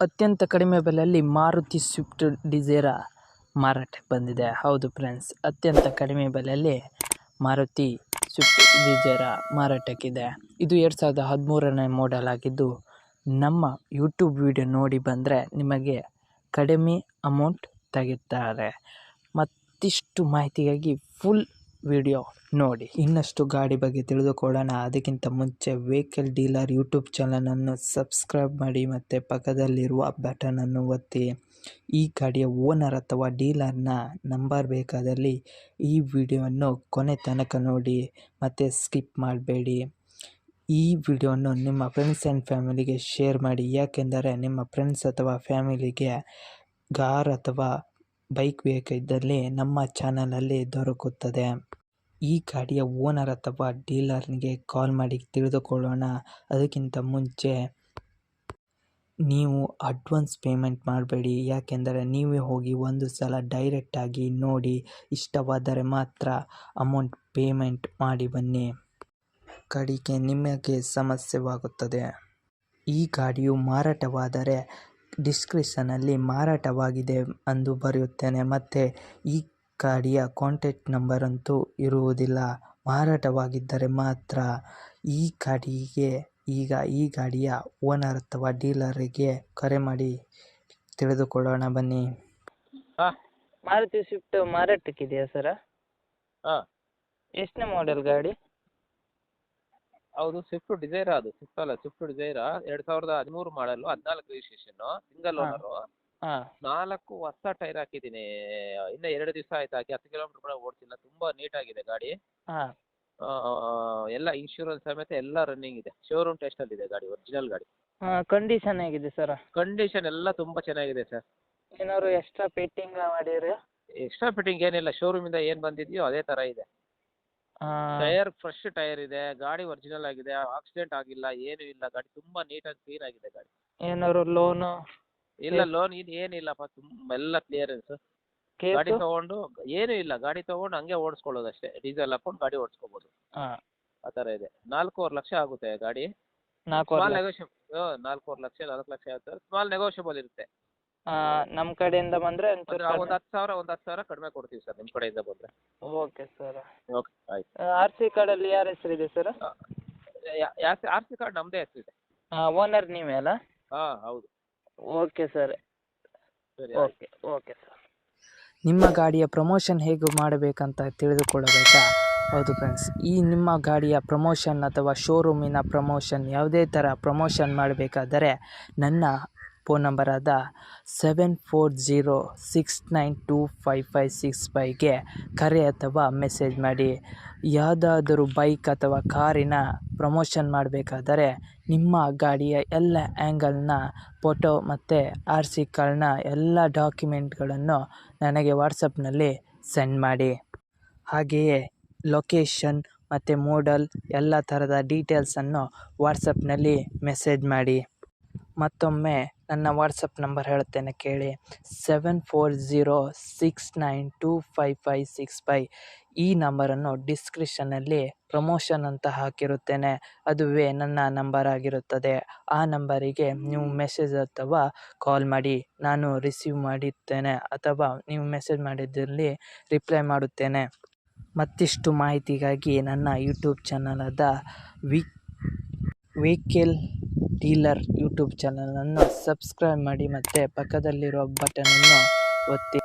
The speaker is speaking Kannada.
ಅತ್ಯಂತ ಕಡಿಮೆ ಬೆಲೆಯಲ್ಲಿ ಮಾರುತಿ ಸ್ವಿಫ್ಟ್ ಡಿಸೈರ್ ಮಾರಾಟಕ್ಕೆ ಬಂದಿದೆ. ಹೌದು ಫ್ರೆಂಡ್ಸ್, ಅತ್ಯಂತ ಕಡಿಮೆ ಬೆಲೆಯಲ್ಲಿ ಮಾರುತಿ ಸ್ವಿಫ್ಟ್ ಡಿಸೈರ್ ಮಾರಾಟಕ್ಕಿದೆ. ಇದು 2013ನೇ ಮಾಡೆಲ್ ಆಗಿದ್ದು, ನಮ್ಮ ಯೂಟ್ಯೂಬ್ ವಿಡಿಯೋ ನೋಡಿ ಬಂದರೆ ನಿಮಗೆ ಕಡಿಮೆ ಅಮೌಂಟ್ ತೆಗಿತಾರೆ. ಮತ್ತಿಷ್ಟು ಮಾಹಿತಿಗಾಗಿ ಫುಲ್ ವಿಡಿಯೋ ನೋಡಿ. ಇನ್ನಷ್ಟು ಗಾಡಿ ಬಗ್ಗೆ ತಿಳಿದುಕೊಳ್ಳೋಣ. ಅದಕ್ಕಿಂತ ಮುಂಚೆ ವೆಹಿಕಲ್ ಡೀಲರ್ ಯೂಟ್ಯೂಬ್ ಚಾನಲನ್ನು ಸಬ್ಸ್ಕ್ರೈಬ್ ಮಾಡಿ ಮತ್ತು ಪಕ್ಕದಲ್ಲಿರುವ ಬಟನನ್ನು ಒತ್ತಿ. ಈ ಗಾಡಿಯ ಓನರ್ ಅಥವಾ ಡೀಲರ್ನ ನಂಬರ್ ಬೇಕಾದಲ್ಲಿ ಈ ವಿಡಿಯೋವನ್ನು ಕೊನೆ ತನಕ ನೋಡಿ ಮತ್ತು ಸ್ಕಿಪ್ ಮಾಡಬೇಡಿ. ಈ ವಿಡಿಯೋವನ್ನು ನಿಮ್ಮ ಫ್ರೆಂಡ್ಸ್ ಆ್ಯಂಡ್ ಫ್ಯಾಮಿಲಿಗೆ ಶೇರ್ ಮಾಡಿ, ಯಾಕೆಂದರೆ ನಿಮ್ಮ ಫ್ರೆಂಡ್ಸ್ ಅಥವಾ ಫ್ಯಾಮಿಲಿಗೆ ಕಾರ್ ಅಥವಾ ಬೈಕ್ ಬೇಕಿದ್ದಲ್ಲಿ ನಮ್ಮ ಚಾನಲಲ್ಲಿ ದೊರಕುತ್ತದೆ. ಈ ಗಾಡಿಯ ಓನರ್ ಅಥವಾ ಡೀಲರ್ನಿಗೆ ಕಾಲ್ ಮಾಡಿ ತಿಳಿದುಕೊಳ್ಳೋಣ. ಅದಕ್ಕಿಂತ ಮುಂಚೆ ನೀವು ಅಡ್ವಾನ್ಸ್ ಪೇಮೆಂಟ್ ಮಾಡಬೇಡಿ, ಯಾಕೆಂದರೆ ನೀವೇ ಹೋಗಿ ಒಂದು ಸಲ ಡೈರೆಕ್ಟಾಗಿ ನೋಡಿ, ಇಷ್ಟವಾದರೆ ಮಾತ್ರ ಅಮೌಂಟ್ ಪೇಮೆಂಟ್ ಮಾಡಿ ಬನ್ನಿ. ಕಡೆಗೆ ನಿಮಗೆ ಸಮಸ್ಯೆವಾಗುತ್ತದೆ. ಈ ಗಾಡಿಯು ಮಾರಾಟವಾದರೆ ಡಿಸ್ಕ್ರಿಪ್ಷನಲ್ಲಿ ಮಾರಾಟವಾಗಿದೆ ಎಂದು ಬರೆಯುತ್ತೇನೆ ಮತ್ತು ಈ ಗಾಡಿಯ ಕಾಂಟ್ಯಾಕ್ಟ್ ನಂಬರ್ ಅಂತೂ ಇರುವುದಿಲ್ಲ. ಮಾರಾಟವಾಗಿದ್ದರೆ ಮಾತ್ರ ಈ ಗಾಡಿಯ ಓನರ್ ಅಥವಾ ಡೀಲರಿಗೆ ಕರೆ ಮಾಡಿ ತಿಳಿದುಕೊಳ್ಳೋಣ ಬನ್ನಿ. ಮಾರುತಿ ಸ್ವಿಫ್ಟ್ ಮಾರಾಟಕ್ಕಿದೆಯಾ ಸರ? ಹಾಂ, ಎಷ್ಟನೇ ಮಾಡೆಲ್ ಗಾಡಿ? ಹೌದು, ಸ್ವಿಫ್ಟ್ ಡಿಸೈರ್. ಅದು ಸ್ವಿಫ್ಟ್ ಅಲ್ಲ, ಸ್ವಿಫ್ಟ್ ಡಿಸೈರ್ 2013 ಮಾಡಲು, 14 ರಿಜಿಸ್ಟ್ರೇಷನ್ನು, ಸಿಂಗಲ್ ಓನರು. ಹಾಂ 4 ಹೊಸ ಟೈರ್ ಹಾಕಿದ್ದೀನಿ. ಇನ್ನು 2 ದಿವಸ ಆಯ್ತು ಹಾಕಿ, 10 ಕಿಲೋಮೀಟರ್ ಕೂಡ ಓಡಿಸಿಲ್ಲ. ತುಂಬ ನೀಟಾಗಿದೆ ಗಾಡಿ. ಹಾಂ ಎಲ್ಲ ಇನ್ಶೂರೆನ್ಸ್ ಸಮೇತ ಎಲ್ಲ ರನ್ನಿಂಗ್ ಇದೆ. ಶೋರೂಮ್ ಟೆಸ್ಟಲ್ಲಿದೆ ಗಾಡಿ, ಒರಿಜಿನಲ್ ಗಾಡಿ. ಹಾಂ ಕಂಡೀಷನ್ ಹೇಗಿದೆ ಸರ? ಕಂಡೀಷನ್ ಎಲ್ಲ ತುಂಬ ಚೆನ್ನಾಗಿದೆ ಸರ್. ಏನಾದ್ರು ಎಕ್ಸ್ಟ್ರಾ ಪೇಂಟಿಂಗ್ ಮಾಡಿರಿ? ಎಕ್ಸ್ಟ್ರಾ ಫಿಟ್ಟಿಂಗ್ ಏನಿಲ್ಲ, ಶೋರೂಮಿಂದ ಏನು ಬಂದಿದೆಯೋ ಅದೇ ಥರ ಇದೆ. ಟೈರ್ ಫ್ರೆಶ್ ಟೈರ್ ಇದೆ, ಗಾಡಿ ಒರಿಜಿನಲ್ ಆಗಿದೆ, ಆಕ್ಸಿಡೆಂಟ್ ಆಗಿಲ್ಲ, ಏನೂ ಇಲ್ಲ. ಗಾಡಿ ತುಂಬ ನೀಟಾಗಿ ಕ್ಲೀನ್ ಆಗಿದೆ ಗಾಡಿ. ಏನಾದ್ರು ಲೋನು? ಇಲ್ಲ, ಲೋನ್ ಏನಿಲ್ಲಪ್ಪ, ತುಂಬ ಎಲ್ಲ ಕ್ಲಿಯರೆನ್ಸ್. ಗಾಡಿ ತಗೊಂಡು ಏನೂ ಇಲ್ಲ, ಗಾಡಿ ತಗೊಂಡು ಹಂಗೆ ಓಡಿಸ್ಕೊಳ್ಳೋದು ಅಷ್ಟೇ. ಡೀಸೆಲ್ ಹಾಕೊಂಡು ಗಾಡಿ ಓಡಿಸ್ಕೋಬೋದು, ಹಾಂ ಆ ಥರ ಇದೆ. 4.5 ಲಕ್ಷ ಆಗುತ್ತೆ ಗಾಡಿ. 4 ಸ್ಮಾಲ್ ನೆಗೋಷಿಯಬಲ್. 4.5 ಲಕ್ಷ 4 ಲಕ್ಷ ಆಗುತ್ತೆ, ಸ್ಮಾಲ್ ನೆಗೋಷಿಯಬಲ್ ಇರುತ್ತೆ. ನಮ್ಮ ಕಡೆಯಿಂದ ಬಂದರೆ ಒಂದು 10,000 ಕಡಿಮೆ ಕೊಡ್ತೀವಿ ಸರ್ ನಿಮ್ಮ ಕಡೆಯಿಂದ ಬಂದರೆ. Okay sir. ಓಕೆ, ಆಯ್ತು. ಆರ್ ಸಿ ಕಾರ್ಡಲ್ಲಿ ಯಾರ ಹೆಸರಿದೆ ಸರ್? ಆರ್ ಸಿ ಕಾರ್ಡ್ ನಮ್ಮದೇ ಹೆಸರಿದೆ. ಓನರ್ ನೀವೇ ಅಲ್ಲ? ಹಾಂ, ಹೌದು. Okay sir. ಸರಿ, ಓಕೆ ಓಕೆ ಸರ್. ನಿಮ್ಮ ಗಾಡಿಯ ಪ್ರಮೋಷನ್ ಹೇಗೆ ಮಾಡಬೇಕಂತ ತಿಳಿದುಕೊಳ್ಳಬೇಕಾ? ಹೌದು ಫ್ರೆಂಡ್ಸ್, ಈ ನಿಮ್ಮ ಗಾಡಿಯ ಪ್ರಮೋಷನ್ ಅಥವಾ ಶೋರೂಮಿನ ಪ್ರಮೋಷನ್ ಯಾವುದೇ ಥರ ಪ್ರಮೋಷನ್ ಮಾಡಬೇಕಾದರೆ ನನ್ನ ಫೋನ್ ನಂಬರಾದ 7406925565ಗೆ ಕರೆ ಅಥವಾ ಮೆಸೇಜ್ ಮಾಡಿ. ಯಾವುದಾದರೂ ಬೈಕ್ ಅಥವಾ ಕಾರಿನ ಪ್ರಮೋಷನ್ ಮಾಡಬೇಕಾದರೆ ನಿಮ್ಮ ಗಾಡಿಯ ಎಲ್ಲ ಆ್ಯಂಗಲ್ನ ಫೋಟೋ ಮತ್ತು ಆರ್ ಸಿ ಕಾರ್ಡ್ನ ಎಲ್ಲ ಡಾಕ್ಯುಮೆಂಟ್ಗಳನ್ನು ನನಗೆ ವಾಟ್ಸಪ್ನಲ್ಲಿ ಸೆಂಡ್ ಮಾಡಿ. ಹಾಗೆಯೇ ಲೊಕೇಶನ್ ಮತ್ತು ಮೋಡಲ್ ಎಲ್ಲ ಥರದ ಡೀಟೇಲ್ಸನ್ನು ವಾಟ್ಸಪ್ನಲ್ಲಿ ಮೆಸೇಜ್ ಮಾಡಿ. ಮತ್ತೊಮ್ಮೆ ನನ್ನ ವಾಟ್ಸಪ್ ನಂಬರ್ ಹೇಳುತ್ತೇನೆ ಕೇಳಿ, 7406925565. ಈ ನಂಬರನ್ನು ಡಿಸ್ಕ್ರಿಪ್ಷನಲ್ಲಿ ಪ್ರಮೋಷನ್ ಅಂತ ಹಾಕಿರುತ್ತೇನೆ, ಅದುವೇ ನನ್ನ ನಂಬರ್ ಆಗಿರುತ್ತದೆ. ಆ ನಂಬರಿಗೆ ನೀವು ಮೆಸೇಜ್ ಅಥವಾ ಕಾಲ್ ಮಾಡಿ, ನಾನು ರಿಸೀವ್ ಮಾಡುತ್ತೇನೆ ಅಥವಾ ನೀವು ಮೆಸೇಜ್ ಮಾಡಿದ್ದಲ್ಲಿ ರಿಪ್ಲೈ ಮಾಡುತ್ತೇನೆ. ಮತ್ತಿಷ್ಟು ಮಾಹಿತಿಗಾಗಿ ನನ್ನ ಯೂಟ್ಯೂಬ್ ಚಾನಲಾದ ವೆಹಿಕಲ್ ಡೀಲರ್ ಯೂಟ್ಯೂಬ್ ಚಾನಲನ್ನು ಸಬ್ಸ್ಕ್ರೈಬ್ ಮಾಡಿ ಮತ್ತು ಪಕ್ಕದಲ್ಲಿರುವ ಬಟನನ್ನು ಒತ್ತಿ.